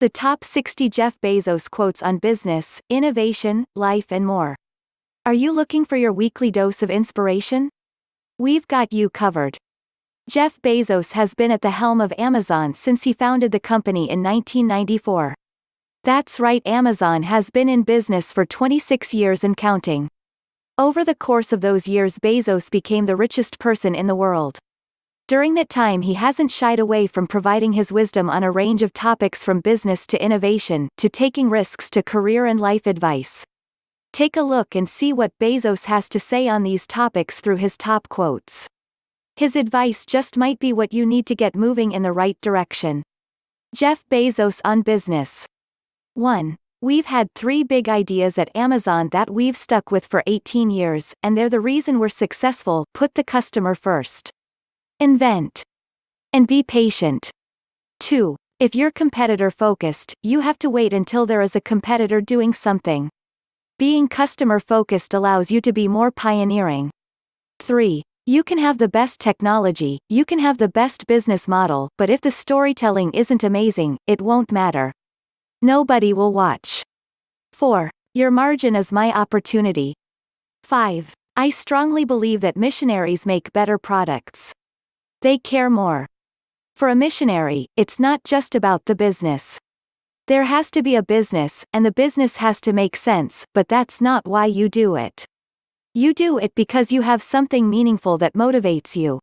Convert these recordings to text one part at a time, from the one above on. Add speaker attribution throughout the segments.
Speaker 1: The top 60 Jeff Bezos quotes on business, innovation, life and more. Are you looking for your weekly dose of inspiration? We've got you covered. Jeff Bezos has been at the helm of Amazon since he founded the company in 1994. That's right, Amazon has been in business for 26 years and counting. Over the course of those years, Bezos became the richest person in the world. During that time, he hasn't shied away from providing his wisdom on a range of topics from business to innovation, to taking risks to career and life advice. Take a look and see what Bezos has to say on these topics through his top quotes. His advice just might be what you need to get moving in the right direction. Jeff Bezos on business. 1. We've had 3 big ideas at Amazon that we've stuck with for 18 years, and they're the reason we're successful. Put the customer first. Invent. And be patient. 2. If you're competitor focused, you have to wait until there is a competitor doing something. Being customer focused allows you to be more pioneering. 3. You can have the best technology, you can have the best business model, but if the storytelling isn't amazing, it won't matter. Nobody will watch. 4. Your margin is my opportunity. 5. I strongly believe that missionaries make better products. They care more. For a missionary, it's not just about the business. There has to be a business, and the business has to make sense, but that's not why you do it. You do it because you have something meaningful that motivates you.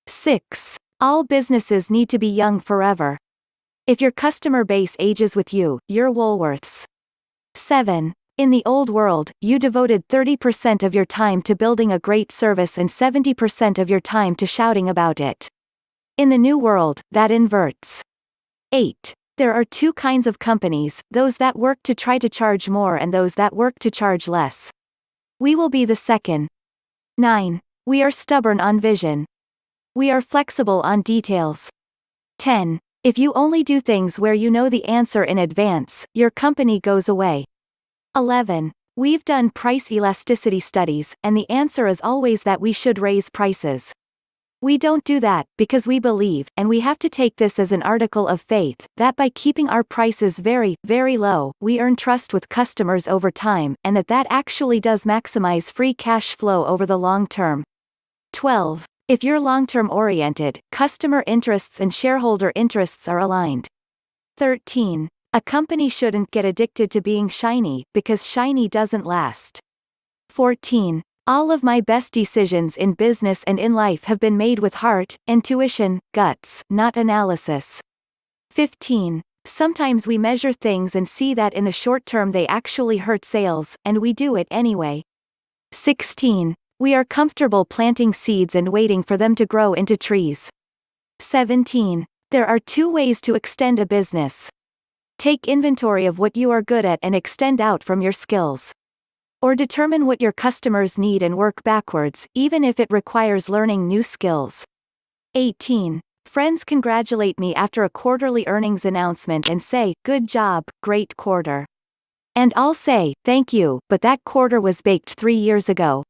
Speaker 1: 6. All businesses need to be young forever. If your customer base ages with you, you're Woolworths. 7. In the old world, you devoted 30% of your time to building a great service and 70% of your time to shouting about it. In the new world, that inverts. 8. There are 2 kinds of companies, those that work to try to charge more and those that work to charge less. We will be the second. 9. We are stubborn on vision. We are flexible on details. 10. If you only do things where you know the answer in advance, your company goes away. 11. We've done price elasticity studies, and the answer is always that we should raise prices. We don't do that, because we believe, and we have to take this as an article of faith, that by keeping our prices very, very low, we earn trust with customers over time, and that actually does maximize free cash flow over the long term. 12. If you're long-term oriented, customer interests and shareholder interests are aligned. 13. A company shouldn't get addicted to being shiny, because shiny doesn't last. 14. All of my best decisions in business and in life have been made with heart, intuition, guts, not analysis. 15. Sometimes we measure things and see that in the short term they actually hurt sales, and we do it anyway. 16. We are comfortable planting seeds and waiting for them to grow into trees. 17. There are 2 ways to extend a business. Take inventory of what you are good at and extend out from your skills. Or determine what your customers need and work backwards, even if it requires learning new skills. 18. Friends congratulate me after a quarterly earnings announcement and say, "Good job, great quarter." And I'll say, "Thank you, but that quarter was baked 3 years ago."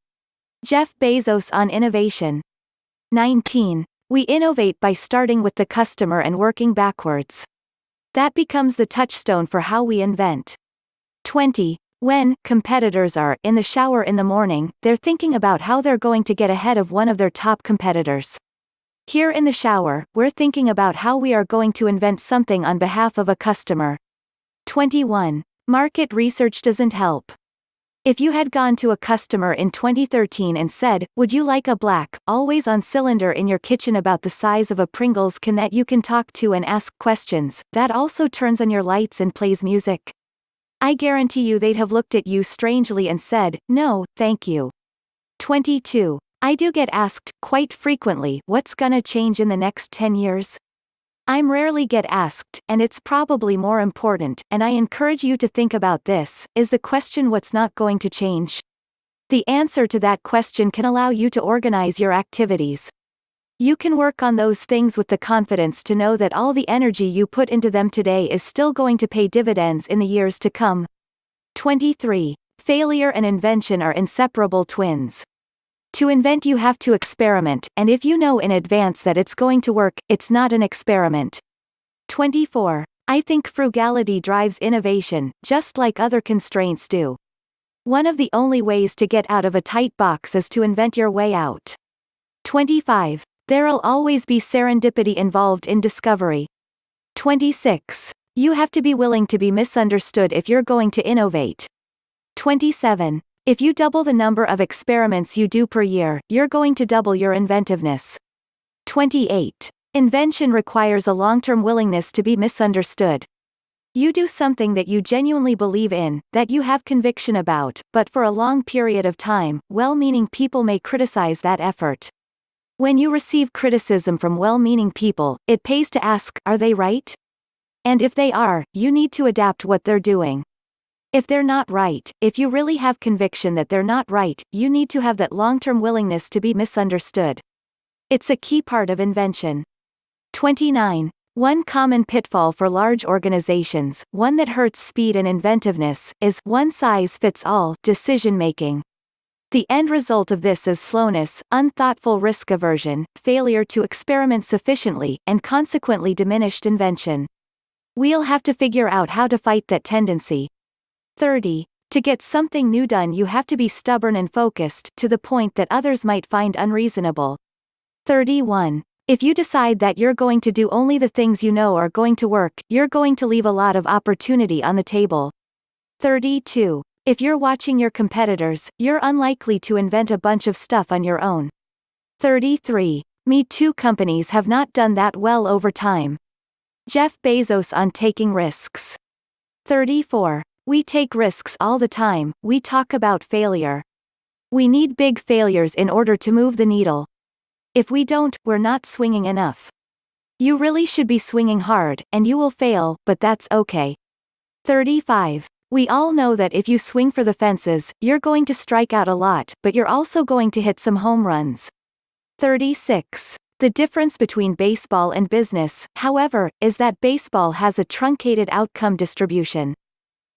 Speaker 1: Jeff Bezos on innovation. 19. We innovate by starting with the customer and working backwards. That becomes the touchstone for how we invent. 20. When competitors are in the shower in the morning, they're thinking about how they're going to get ahead of one of their top competitors. Here in the shower, we're thinking about how we are going to invent something on behalf of a customer. 21. Market research doesn't help. If you had gone to a customer in 2013 and said, "Would you like a black, always-on cylinder in your kitchen about the size of a Pringles can that you can talk to and ask questions, that also turns on your lights and plays music?" I guarantee you they'd have looked at you strangely and said, "No, thank you." 22. I do get asked, quite frequently, what's gonna change in the next 10 years? I'm rarely get asked, and it's probably more important, and I encourage you to think about this, is the question what's not going to change? The answer to that question can allow you to organize your activities. You can work on those things with the confidence to know that all the energy you put into them today is still going to pay dividends in the years to come. 23. Failure and invention are inseparable twins. To invent you have to experiment, and if you know in advance that it's going to work, it's not an experiment. 24. I think frugality drives innovation, just like other constraints do. One of the only ways to get out of a tight box is to invent your way out. 25. There'll always be serendipity involved in discovery. 26. You have to be willing to be misunderstood if you're going to innovate. 27. If you double the number of experiments you do per year, you're going to double your inventiveness. 28. Invention requires a long-term willingness to be misunderstood. You do something that you genuinely believe in, that you have conviction about, but for a long period of time, well-meaning people may criticize that effort. When you receive criticism from well-meaning people, it pays to ask, are they right? And if they are, you need to adapt what they're doing. If they're not right, if you really have conviction that they're not right, you need to have that long-term willingness to be misunderstood. It's a key part of invention. 29. One common pitfall for large organizations, one that hurts speed and inventiveness, is one-size-fits-all decision-making. The end result of this is slowness, unthoughtful risk aversion, failure to experiment sufficiently, and consequently diminished invention. We'll have to figure out how to fight that tendency. 30. To get something new done you have to be stubborn and focused, to the point that others might find unreasonable. 31. If you decide that you're going to do only the things you know are going to work, you're going to leave a lot of opportunity on the table. 32. If you're watching your competitors, you're unlikely to invent a bunch of stuff on your own. 33. Me Too companies have not done that well over time. Jeff Bezos on taking risks. 34. We take risks all the time, we talk about failure. We need big failures in order to move the needle. If we don't, we're not swinging enough. You really should be swinging hard, and you will fail, but that's okay. 35. We all know that if you swing for the fences, you're going to strike out a lot, but you're also going to hit some home runs. 36. The difference between baseball and business, however, is that baseball has a truncated outcome distribution.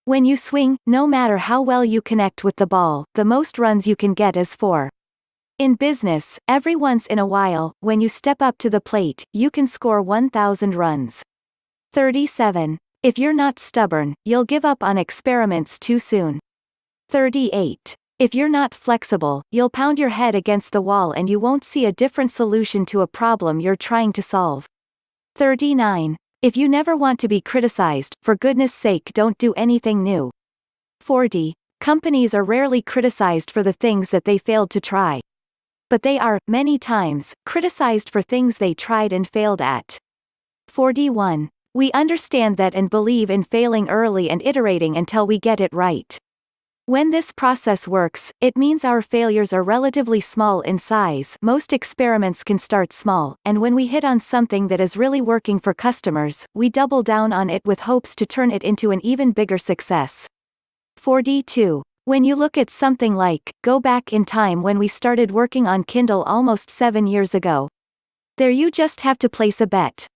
Speaker 1: When you swing, no matter how well you connect with the ball, the most runs you can get is 4. In business, every once in a while, when you step up to the plate, you can score 1,000 runs. 37. If you're not stubborn, you'll give up on experiments too soon. 38. If you're not flexible, you'll pound your head against the wall and you won't see a different solution to a problem you're trying to solve. 39. If you never want to be criticized, for goodness sake don't do anything new. 40. Companies are rarely criticized for the things that they failed to try. But they are, many times, criticized for things they tried and failed at. 41. We understand that and believe in failing early and iterating until we get it right. When this process works, it means our failures are relatively small in size. Most experiments can start small, and when we hit on something that is really working for customers, we double down on it with hopes to turn it into an even bigger success. 42. When you look at something like, go back in time when we started working on Kindle almost 7 years ago. There you just have to place a bet.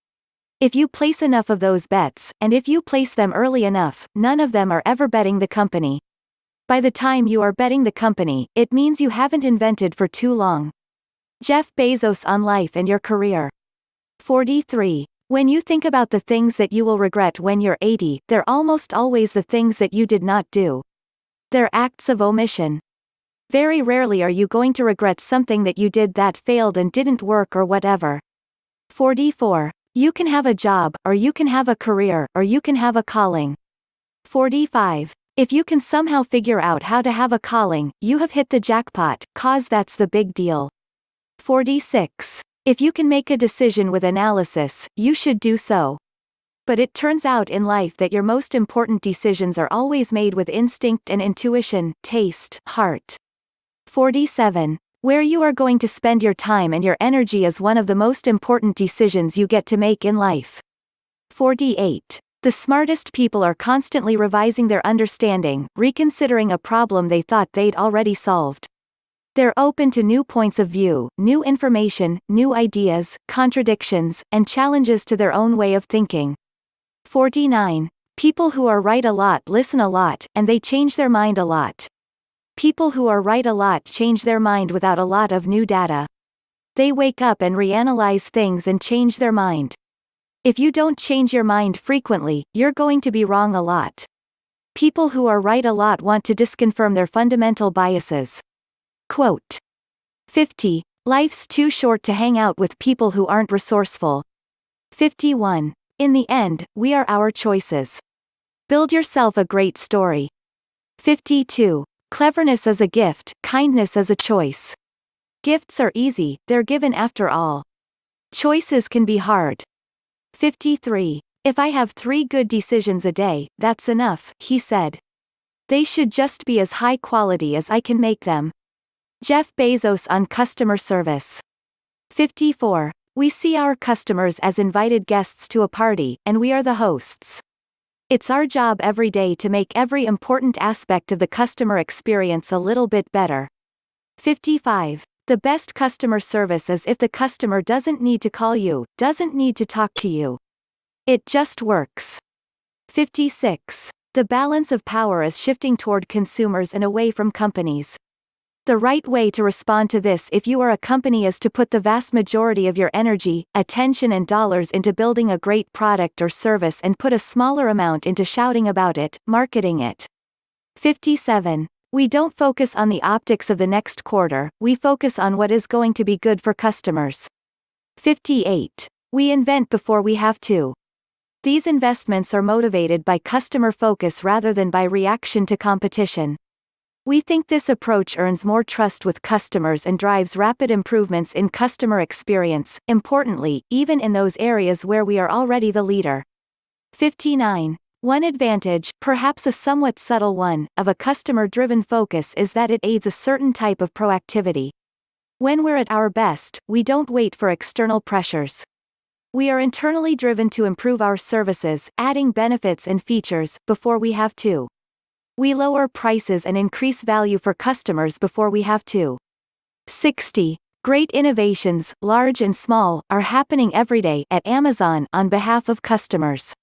Speaker 1: If you place enough of those bets, and if you place them early enough, none of them are ever betting the company. By the time you are betting the company, it means you haven't invented for too long. Jeff Bezos on life and your career. 43. When you think about the things that you will regret when you're 80, they're almost always the things that you did not do. They're acts of omission. Very rarely are you going to regret something that you did that failed and didn't work or whatever. 44. You can have a job, or you can have a career, or you can have a calling. 45. If you can somehow figure out how to have a calling, you have hit the jackpot, 'cause that's the big deal. 46. If you can make a decision with analysis, you should do so. But it turns out in life that your most important decisions are always made with instinct and intuition, taste, heart. 47. Where you are going to spend your time and your energy is one of the most important decisions you get to make in life. 48. The smartest people are constantly revising their understanding, reconsidering a problem they thought they'd already solved. They're open to new points of view, new information, new ideas, contradictions, and challenges to their own way of thinking. 49. People who are right a lot listen a lot, and they change their mind a lot. People who are right a lot change their mind without a lot of new data. They wake up and reanalyze things and change their mind. If you don't change your mind frequently, you're going to be wrong a lot. People who are right a lot want to disconfirm their fundamental biases. Quote 50. Life's too short to hang out with people who aren't resourceful. 51. In the end, we are our choices. Build yourself a great story. 52. Cleverness is a gift, kindness is a choice. Gifts are easy, they're given after all. Choices can be hard. 53. If I have 3 good decisions a day, that's enough, he said. They should just be as high quality as I can make them. Jeff Bezos on customer service. 54. We see our customers as invited guests to a party, and we are the hosts. It's our job every day to make every important aspect of the customer experience a little bit better. 55. The best customer service is if the customer doesn't need to call you, doesn't need to talk to you. It just works. 56. The balance of power is shifting toward consumers and away from companies. The right way to respond to this if you are a company is to put the vast majority of your energy, attention and dollars into building a great product or service and put a smaller amount into shouting about it, marketing it. 57. We don't focus on the optics of the next quarter, we focus on what is going to be good for customers. 58. We invent before we have to. These investments are motivated by customer focus rather than by reaction to competition. We think this approach earns more trust with customers and drives rapid improvements in customer experience, importantly, even in those areas where we are already the leader. 59. One advantage, perhaps a somewhat subtle one, of a customer-driven focus is that it aids a certain type of proactivity. When we're at our best, we don't wait for external pressures. We are internally driven to improve our services, adding benefits and features, before we have to. We lower prices and increase value for customers before we have to. 60. Great innovations, large and small, are happening every day at Amazon on behalf of customers.